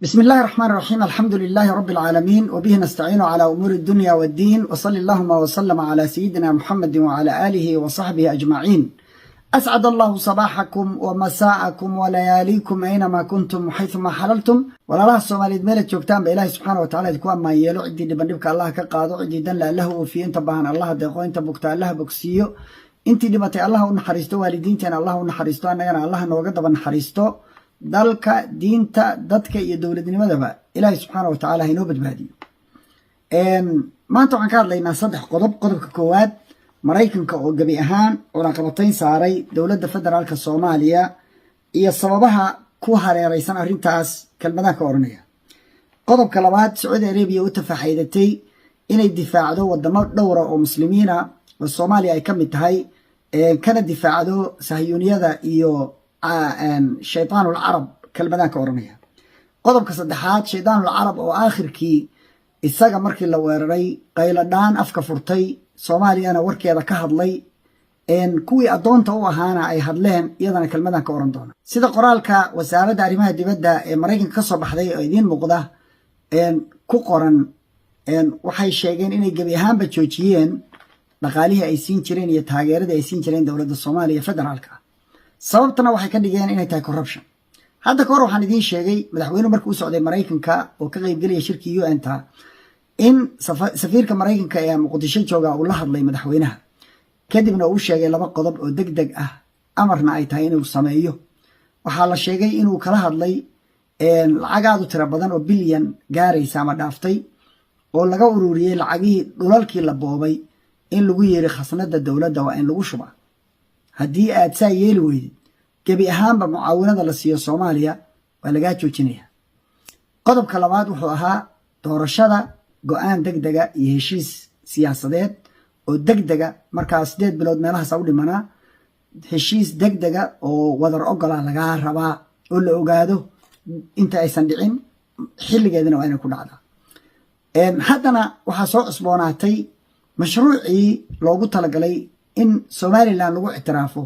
بسم الله الرحمن الرحيم. الحمد لله رب العالمين وبه نستعين على أمور الدنيا والدين وصلى اللهم وسلم على سيدنا محمد وعلى آله وصحبه أجمعين. أسعد الله صباحكم ومساءكم ولياليكم أينما كنتم وحيثما حللتم. ولا الله الصومالي دميلة جوكتان بإله سبحانه وتعالى تكون ما يلو عدي دبنبك الله كقاضو عدي دن له في انت بهان الله دقو انت بكتا الله بكسيو انت دمتي الله ونحرستو والدينتنا الله ونحرستو أننا الله نوغد ونحرستو dalka diinta dadka iyo dawladnimadaba ilaahay subxaanahu wa ta'aala inoo badbaadiyo. Maanta waxaan ka hadlaynaa saddex qodob. Qodobka koowaad, Maraykanka oo gabi ahaan cunaqabatayn saaray dowladda federaalka Soomaaliya iyo sababaha ku hareeraysan arrintaas kelmadaha ka oranaya. Qodobka labaad, Sacuudi Arabiya u tafaaxiidatay inay difaacdo wadamo dhowr oo muslimiin ah oo Soomaaliya ay ka mid tahay, kana difaacdo sahyuuniyada iyo شيطان العرب كلمة كورنيا. قضب كصدحات شيطان العرب أو آخر كي الساقة مركي لو ورري قيلدان أفكا فرطي صومالي أنا وركي هذا كهد لي إن كوي أدون تو هانا أي هدلين يدنا كلمة كورندونا. سيدا قرالك وسارة دارمها دي بدا مريكن كسر بحذي أيدين مقضة إن كقرن إن وحي الشيقين إني جبيهان بتشوتيين بقاليها أيسين ترين يتهاجر أيسين ترين دولة الصومالية فدرالك. sababtana waxay ka dhigeen inay tahay corruption. Hadda ka hor waxaan idin sheegay madaxweynuhu markuu u socday Maraykanka oo ka qayb galay shirkii UN-ta in safiirka Maraykanka ee Muqdisho jooga uu la hadlay madaxweynaha, kadibna uu sheegay laba qodob oo degdeg ah amarna ay tahay inuu sameeyo. Waxaa la sheegay inuu kala hadlay lacag aad u tiro badan oo bilyan gaaraysa ama dhaaftay oo laga ururiyay lacagihii dhulalkii la boobay in lagu yeeray khasnada dawladda waa in lagu shubaa. haddii aad saa yeeli weydid gebi ahaanba mucaawinada la siiyo Soomaaliya waa laga joojinaya. Qodobka labaad wuxuu ahaa doorashada go'aan degdega iyo heshiis siyaasadeed oo degdega markaas 8 bilood meelahaas u dhimanaa heshiis degdega oo wadar ogola laga rabaa oo la ogaado inta aysan dhicin xilligeedana waa inay ku dhacdaa. haddana waxaa soo cusboonaatay mashruucii loogu talagalay in Somaliland lagu ictiraafo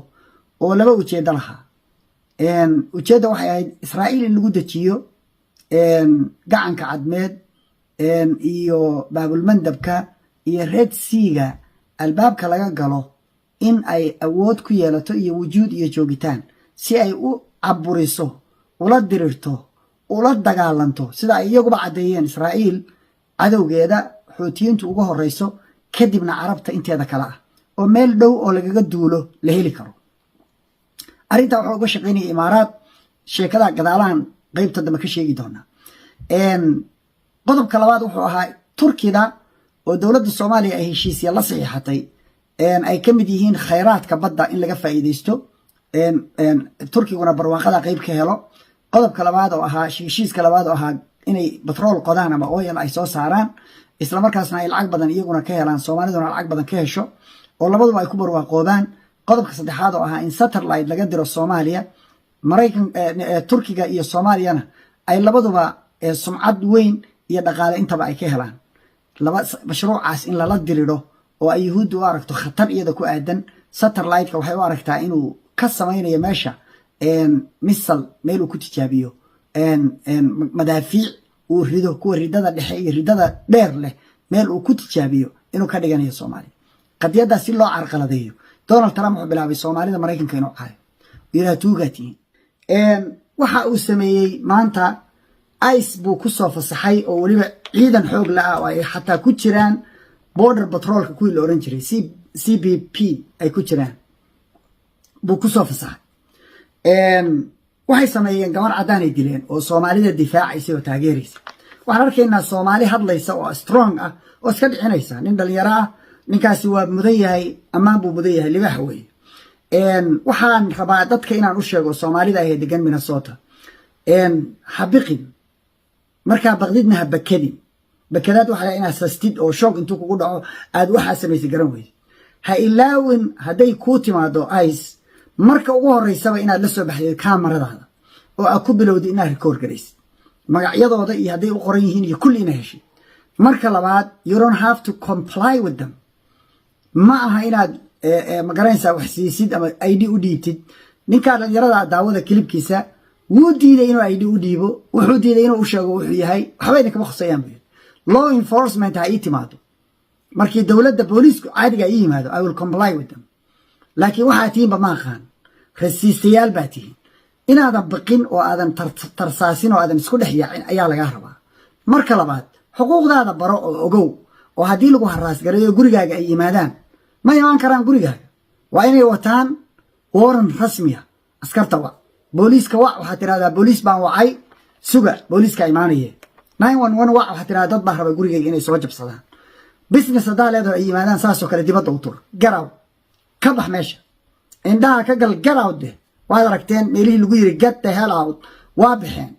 oo laba ujeedo lahaa. ujeedada waxay ahayd Israa'iil in lagu dajiyo gacanka cadmeed iyo baabul mandabka iyo Red Sea-ga albaabka laga galo in ay awood ku yeelato iyo wujuud iyo joogitaan si ay u caburiso ula dirirto ula dagaalanto sida ay iyaguba cadeeyeen Israa'iil cadowgeeda Xuutiyiintu ugu horeyso kadibna Carabta inteeda kala ah oo meel dhow oo lagaga duulo la heli karo. Arrinta waxa uga shaqeynaya Imaaraat, sheekada gadaalahan qaybta dambe ka sheegi doona. qodobka labaad wuxuu ahaa Turkiga oo dawladda Soomaaliya ay heshiisyo la saxiixatay ay ka mid yihiin khayraadka badda in laga faa'iideysto Turkiguna barwaaqada qayb ka helo. qodobka labaad oo ahaa heshiiska labaad oo ahaa inay petrol qodaan ama oil ay soo saaraan isla markaasna ay lacag badan iyaguna ka helaan, Soomaaliduna lacag badan ka hesho oo labaduba ay ku barwaaqoobaan. qodobka saddexaad oo ahaa in satellite laga diro Soomaaliya, Turkiga iyo Soomaaliyana ay labaduba sumcad weyn iyo dhaqaale intaba ay ka helaan. mashruucaas in lala diriro oo ay Yuhuuddu u aragto khatar iyada ku aadan, satellite-ka waxay u aragtaa inuu ka samaynayo meesha misal meel uu ku tijaabiyo madaafiic uu rido kuwa ridada dhexe iyo ridada dheer leh meel uu ku tijaabiyo inuu ka dhiganayo Soomaaliya. qadiyada si loo carqaladeeyo Donald Trump wuxuu bilaabay Soomaalida Maraykanka inuu caayo ilaa tuugatiin. waxa uu sameeyay maanta ICE buu ku soo fasaxay oo waliba ciidan xoog la ah oo ay xataa ku jiraan border patrolka kuwii la oran jiray CBP ay ku jiraan buu ku soo fasaxay. waxay sameeyeen gabar cadaan ay dileen oo Soomaalida difaacaysa oo taageeraysa. waxaan arkaynaa Soomaali hadlaysa oo strong ah oo iska dhicinaysa nin dhalinyaro ah. ninkaasi waa mudan yahay amaan buu mudan yahay libax weeye. waxaan rabaa dadka inaan u sheego Soomaalida ay degan Minnesota habiqin markaa baqdidna ha bakadin. bakadaad waxa inaad sastid oo shoog intuu kugu dhaco aad waxa samaysay garan weydi. ha ilaawin hadday ku timaado ICE marka ugu horeysaba inaad la soo baxday kaamaradaada oo aad ku bilowday inaad record garaysid magacyadooda iyo hadday u qoran yihiin iyo kulli inaad heshay. marka labaad, you don't have to comply with them. ma aha inaad magaranaysaa wax siisid ama ID u dhiibtid. ninka dhalinyarada daawada kilibkiisa ودي إنه أيدي وديبو وحدي إنه وشجوا وحياي حبايبك مخصيان بيه law enforcement هايتي ماتو markii dawladda booliisku caadiga ay yimaado I will comply with them laakiin waxa tiimba ma aqaan rasiistayaal baa tihiin inaadan baqin oo aadan tarsaasin oo aadan isku dhex yaacin ayaa laga rabaa marka labaad xuquuqdaada baro oo ogow oo haddii lagu haraas gareeyo gurigaaga ay yimaadaan ma imaan karaan gurigaaga waa inay wataan waran rasmi ah askarta waa booliiska waxa tiraahdaa booliis baan wacay suga booliiska imaanaya 911 waxa tiraahdaa dad baa raba gurigaaga inay soo jabsadaan business hadaa leedahay ay yimaadaan saasoo kale dibadda u tur garaw ka bax meesha indhaha ka gal garaw de waad aragteen meelihii lagu yiri get the hell out waa bixeen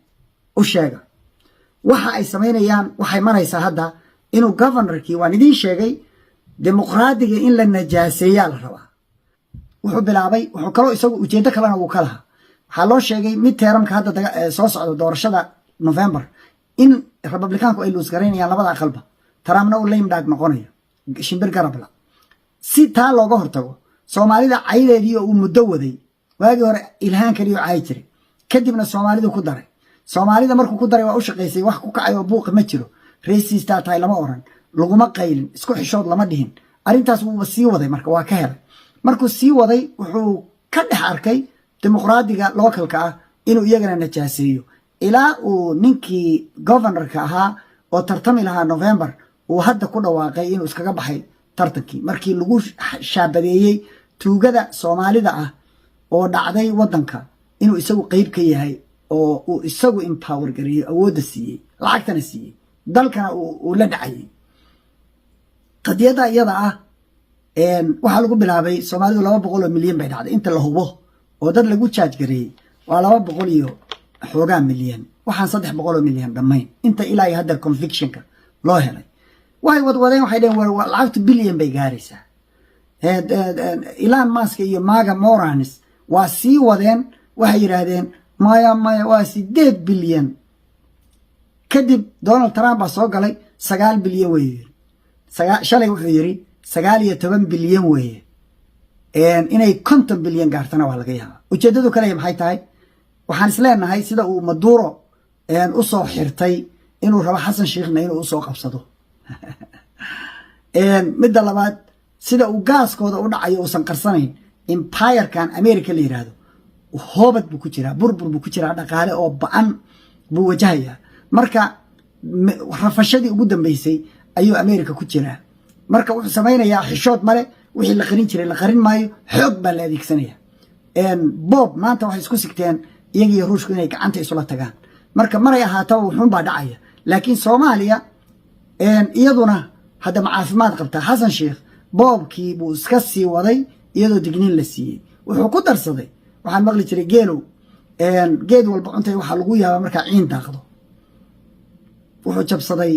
u sheega waxa ay sameynayaan waxay maraysaa hadda inuu governorkii waan idiin sheegay dimuqraadiga in la najaaseeyaa la rabaa wuxuu bilaabay wuxuu kaloo isagu ujeedo kalena uu ka lahaa waxaa loo sheegay mid teeramka hadda soo socda doorashada November in republicaanku ay luus garaynayaan labada aqalba taraamna uu leem dhaag noqonayo shimbir garabla si taa looga hortago Soomaalida caydeedii uu muddo waday waagi hore ilhaan kaliyo caay jiray kadibna Soomaalidu ku daray Soomaalida markuu ku daray waa u shaqeysay wax ku kacay oo buuq ma jiro racist tahay lama oran laguma qaylin isku xishood lama dhihin arintaas uu sii waday marka waa ka helay markuu sii waday wuxuu ka dhex arkay dimuqraadiga localka ah inuu iyagana najaaseeyo ilaa uu ninkii governorka ahaa oo tartami lahaa November uu hadda ku dhawaaqay inuu iskaga baxay tartankii markii lagu shaabadeeyay tuugada Soomaalida ah oo dhacday wadanka inuu isagu qayb ka yahay oo uu isagu empower gareeyo awoodda siiyay lacagtana siiyay dalkana uu la dhacay qadiyada iyada ah waxa lagu bilaabay Soomaalidu 200 milyan bay dhacday inta la hubo oo dad lagu charge gareeyay waa 200 iyo xoogaa milyan waxaan 300 milyan dhamayn inta ilaa hadda convictionka loo helay waxay wadwadeen waxay dheen lacagtu billion bay gaaraysaa Elon Musk iyo Maga Moranis waa sii wadeen waxay yiraahdeen maya waa 8 billion kadib Donald Trump baa soo galay 9 billion weeye shalay wuxuu yiri 19 billion weeye inay 50 billion gaartana waa laga yaabaa ujeedadu kale maxay tahay waxaan isleenahay sida uu Maduro u soo xirtay inuu rabo Xasan Sheekhna inuu u soo qabsado midda labaad sida uu gaaskooda u dhacayo oo san qarsanayn empire kan America la yiraahdo hoobad buu ku jiraa burbur buu ku jiraa dhaqaale oo baan buu wajahayaa marka rafashadii ugu dambeysay ayuu America ku jiraa marka wuxuu sameeynaya xishood male wixii la qarin jiray la qarin maayo xoog baa la adeegsanaya Bob maanta waxay isku sigteen iyagii Ruushku inay gacanta isula tagaan marka maray ahaato wuxuu baa dhacaya laakiin Soomaaliya iyaduna hadda caafimaad qabta Xasan Sheekh Bobkii buu iska sii waday iyadoo digniin la siiyay wuxuu ku darsaday waxaan maqli jiray geed walba cuntay waxa lagu yaabaa marka ciin daaqdo wuxuu jabsaday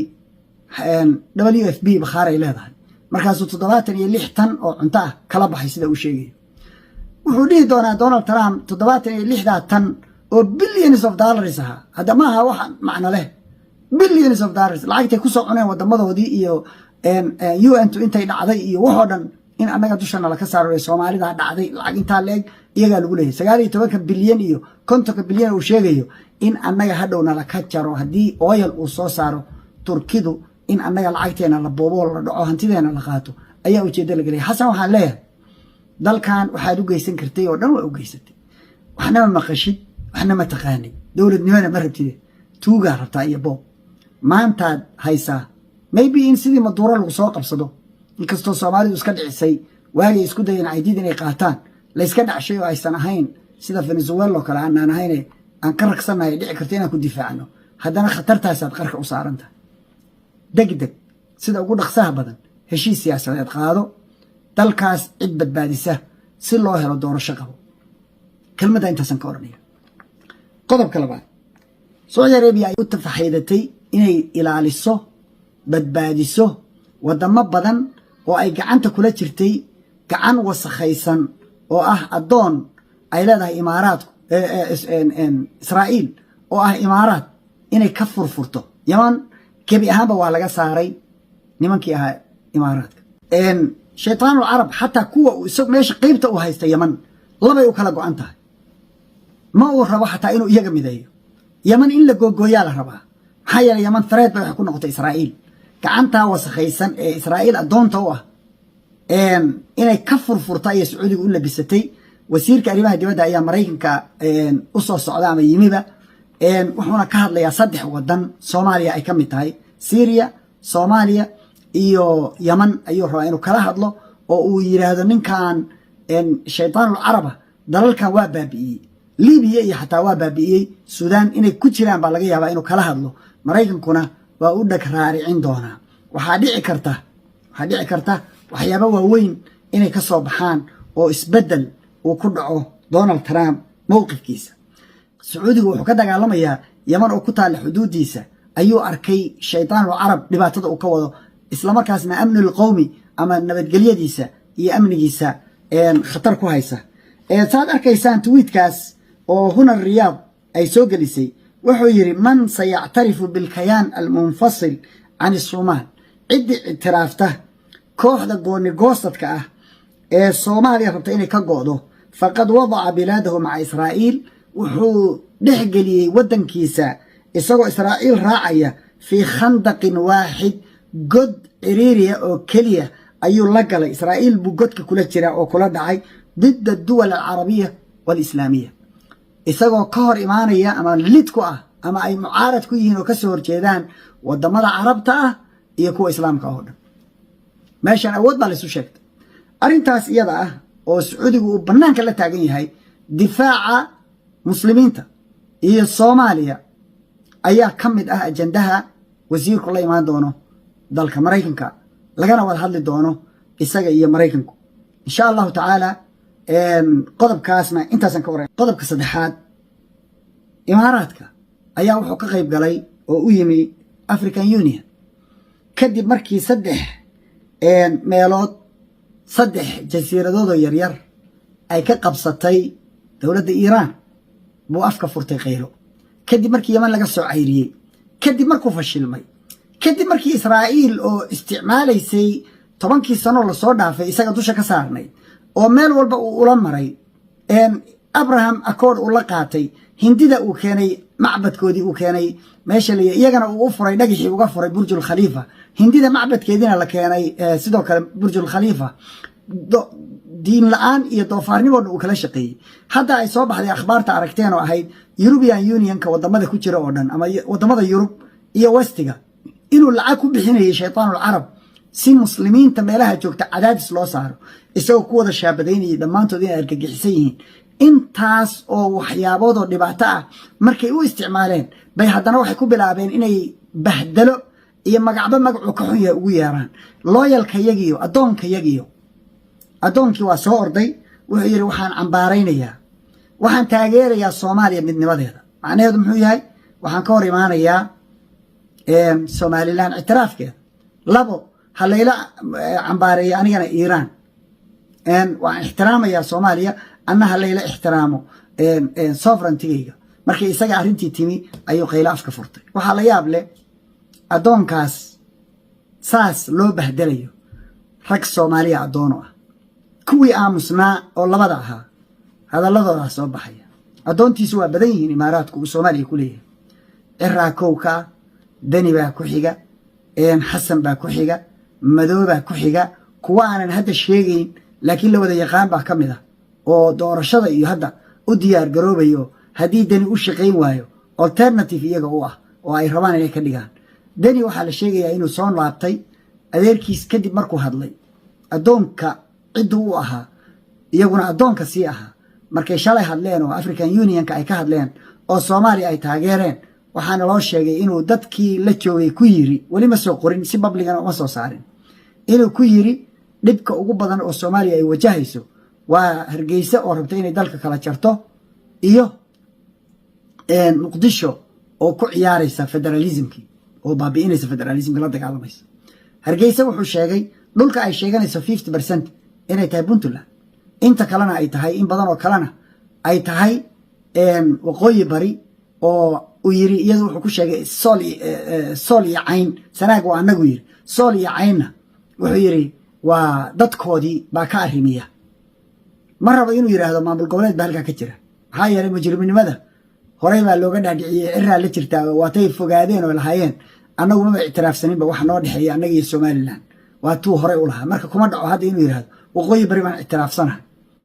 WFP bakharay leedahay markaasuu 76 tan oo cunto ah kala baxay sida uu sheegay wuxuu dhihi doonaa Donald Trump 76 tan oo billions of dollars ah hada ma aha wax macna leh billions of dollars lacagtay ku soo cuneen wadamadoodii iyo UN to intay dhacday iyo waxoo dhan in annaga dushana la ka saaro Soomaalida dhacday lacag inta leeg iyaga lagu leeyahay 19 bilyan iyo 50 bilyan uu sheegayo in annaga hadhowna la ka jaro hadii oil uu soo saaro Turkidu in annaga lacagteena la boobo la dhaco hantideena la qaato ayaa ujeedada laga leeyahay Xasan waxaan leeyahay dalkan waxaad u geysan kartay oo dhan waa u geysatay waxna ma maqashid waxna ma taqaanid dawladnimada ma rabtid tuuga rabtaa iyo boob maanta haysa maybe in sidii Maduro lagu soo qabsado inkastoo Soomaalidu iska dhicisay waagay isku dayeen aydid inay qaataan la iska dhacshay oo aysan ahayn sida Venezuela kale aan ahayn aan ka raqsanahay dhici kartay inaan ku difaacno haddana khatartaas aad qarka u saaranta degdeg sida ugu dhaqsaha badan heshiis siyaasadeed qaado dalkaas cid badbaadisa si loo helo doorasho qabo kelmadda intaas ka oranayo qodobka labaad Saudi Arabia ay u tafaxiidatay inay ilaaliso badbaadiso wadamo badan oo ay gacanta kula jirtay gacan wasakhaysan oo ah adoon ay leedahay imaaraadku Israa'iil oo ah imaaraad inay ka furfurto Yaman kebi ahaanba waa laga saaray nimankii ahaa imaaraadka shaytaanul arab hatta kuwa isag meesha qaybta u haysta Yaman labay u kala go'an tahay ma uu rabo xataa inuu iyaga mideeyo yaman in la googooyaa la rabaa maxaa yeelay yaman threat bay waxay ku noqotay israa'iil gacantaa wasakhaysan ee israa'iil addoonta u ah inay ka furfurta ayay sacuudiga u labisatay wasiirka arrimaha dibadda ayaa maraykanka u soo socda ama yimiba wuxuuna ka hadlayaa 3 wadan Soomaaliya ay ka mid tahay Syria Soomaaliya iyo Yaman ayuu rabaa inuu kala hadlo oo uu yiraahdo ninkan shaytaanul caraba dalalkan waa baabi'iyay Libiya iyo xataa waa baabi'iyay Suudaan inay ku jiraan baa laga yaabaa inuu kala hadlo maraykankuna waa u dhag raaricin doonaa waxaa dhici karta waxyaabo waaweyn inay ka soo baxaan oo isbedel uu ku dhaco Donald Trump mowqifkiisa sacuudigu wuxuu ka dagaalamayaa Yaman oo ku taal xuduudiisa ayuu arkay shaytaanul carab dhibaatada uu ka wado isla markaasna amnul qowmi ama nabadgelyadiisa iyo amnigiisa khatar ku haysa saad arkaysaan tweetkaas oo huna Riyadh ay soo gelisay wuxuu yiri man sayactarifu bil kayan al munfasil an Soomaal cidi itiraafta kooxda gooni goosadka ah ee Soomaaliya rabta inay ka go'do faqad wada'a biladahu ma'a Israa'iil wuxuu dhexgeliyay wadankiisa isagoo Israa'iil raacaya fi khandaqin waahid god ciriiriya oo kaliya ayuu la galay Israa'iil buu godka kula jira oo kula dhacay ضد الدول العربية والإسلامية isagoo ka hor imaanaya ama lid ku ah ama ay mucaarad ku yihiin oo ka soo horjeedaan wadamada carabta ah iyo kuwa islaamka oo dhan meeshan awood baa la isu sheegtay arintaas iyada ah oo sacuudigu uu banaanka la taagan yahay difaaca muslimiinta iyo Soomaaliya ayaa kamid ah ajandaha wasiirku la imaan doono dalka Mareykanka lagana wada hadli doono isaga iyo Mareykanku insha Allah ta'ala qodobkaasna intaasan ka waran qodobka saddexaad imaaraadka ayaa wuxuu ka qayb galay oo u yimi African Union kadib markii 3 meelood 3 jasiiradood oo yar yar ay ka qabsatay dawladda Iiraan buu afka furtay qaylo kadib markii Yaman laga soo cayriyay kadib markuu fashilmay kadib markii Israa'iil oo isticmaalaysay 10 sano la soo dhaafay isaga dusha ka saarnay oo meel walba uu ula maray Abraham Accord uu la qaatay hindida uu keenay macbadkoodii uu keenay meesha iyagana uu furay dhagixii uga furay Burjul Khalifa hindida macbadkeedina la keenay sidoo kale Burjul Khalifa diin la'aan iyo doofaarnimo uu kala shaqeeyay hadda ay soo baxday akhbaarta aragteen oo ahayd European Union ka wadamada ku jira oo dhan ama wadamada Yurub iyo Westiga inuu lacag ku bixinayay shaytaanul carab si muslimiinta meelaha joogta cadaadis loo saaro isagoo ku wada shaabadaynayay dhammaantood inay argagixisan yihiin intaas oo waxyaabood oo dhibaato ah markay u isticmaaleen bay haddana waxay ku bilaabeen inay bahdalo iyo magacba magacu ka xun yahay ugu yeeraan loyalka yagiyo adoonkii waa soo orday wuxuu yiri waxaan cambaaraynayaa waxaan taageerayaa Soomaaliya midnimadeeda macnaheedu muxuu yahay waxaan ka hor imaanayaa Somaliland itiraafkeeda labo halayla cambaaraya anigana Iiraan waan ixtiraamayaa Soomaaliya anna halayla ixtiraamo sovereignty-ga markii isaga arintii timi ayuu qaylo afka furtay waxa la yaab leh adoonkaas saas loo bahdalayo rag Soomaaliya adoono ah kuwii aamusnaa oo labada ahaa hadalladooda soo baxaya adoontiisu waa badan yihiin imaaraadku Soomaaliya ku leeyahay Ciraaqowka Dani baa ku xiga Xasan baa ku xiga Madow baa ku xiga kuwa aanan hadda sheegayn laakiin la wada yaqaan baa kamid ah oo doorashada iyo hadda u diyaar garoobayo hadii Dani u shaqeyn waayo alternative iyaga u ah oo ay rabaan inay ka dhigaan Dani waxa la sheegayaa inuu soo laabtay adeerkiis kadib markuu hadlay adoonka cidu u ahaa iyaguna adoonka si ahaa markay shalay hadleen oo African Union ka ay ka hadleen oo Soomaaliya ay taageereen waxaana loo sheegay inuu dadkii la joogay ku yiri wali ma soo qorin si publicana uma soo saarin inuu ku yiri dhibka ugu badan oo Soomaaliya ay wajahayso waa Hargeysa oo rabtay inay dalka kala jarto iyo Muqdisho oo ku ciyaaraysa federalismki oo baabi'inaysa federalismka la dagaalamaysa Hargeysa wuxuu sheegay dhulka ay sheeganayso 50% inay tahay Puntland inta kalena ay tahay in badan oo kalena ay tahay waqooyi bari oo uu yiri iyadu wuxuu ku sheegay Sool iyo Cayn Sanaag waa anagu yiri Sool iyo Caynna wuxuu yiri waa dadkoodii baa ka arrimiya ma rabo inuu yiraahdo maamul goboleed baa halka ka jira maxaa yeelay mujriminimada horey baa looga dhaadhiciyey ciraa la jirtaa waatay fogaadeen oo lahaayeen annagu maba ictiraafsaninba waxa noo dhexeeya annaga iyo somalilan waa tuu horey u lahaa marka kuma dhaco hadda inuu yidhahdo waqooyi bari baan ictiraafsanahay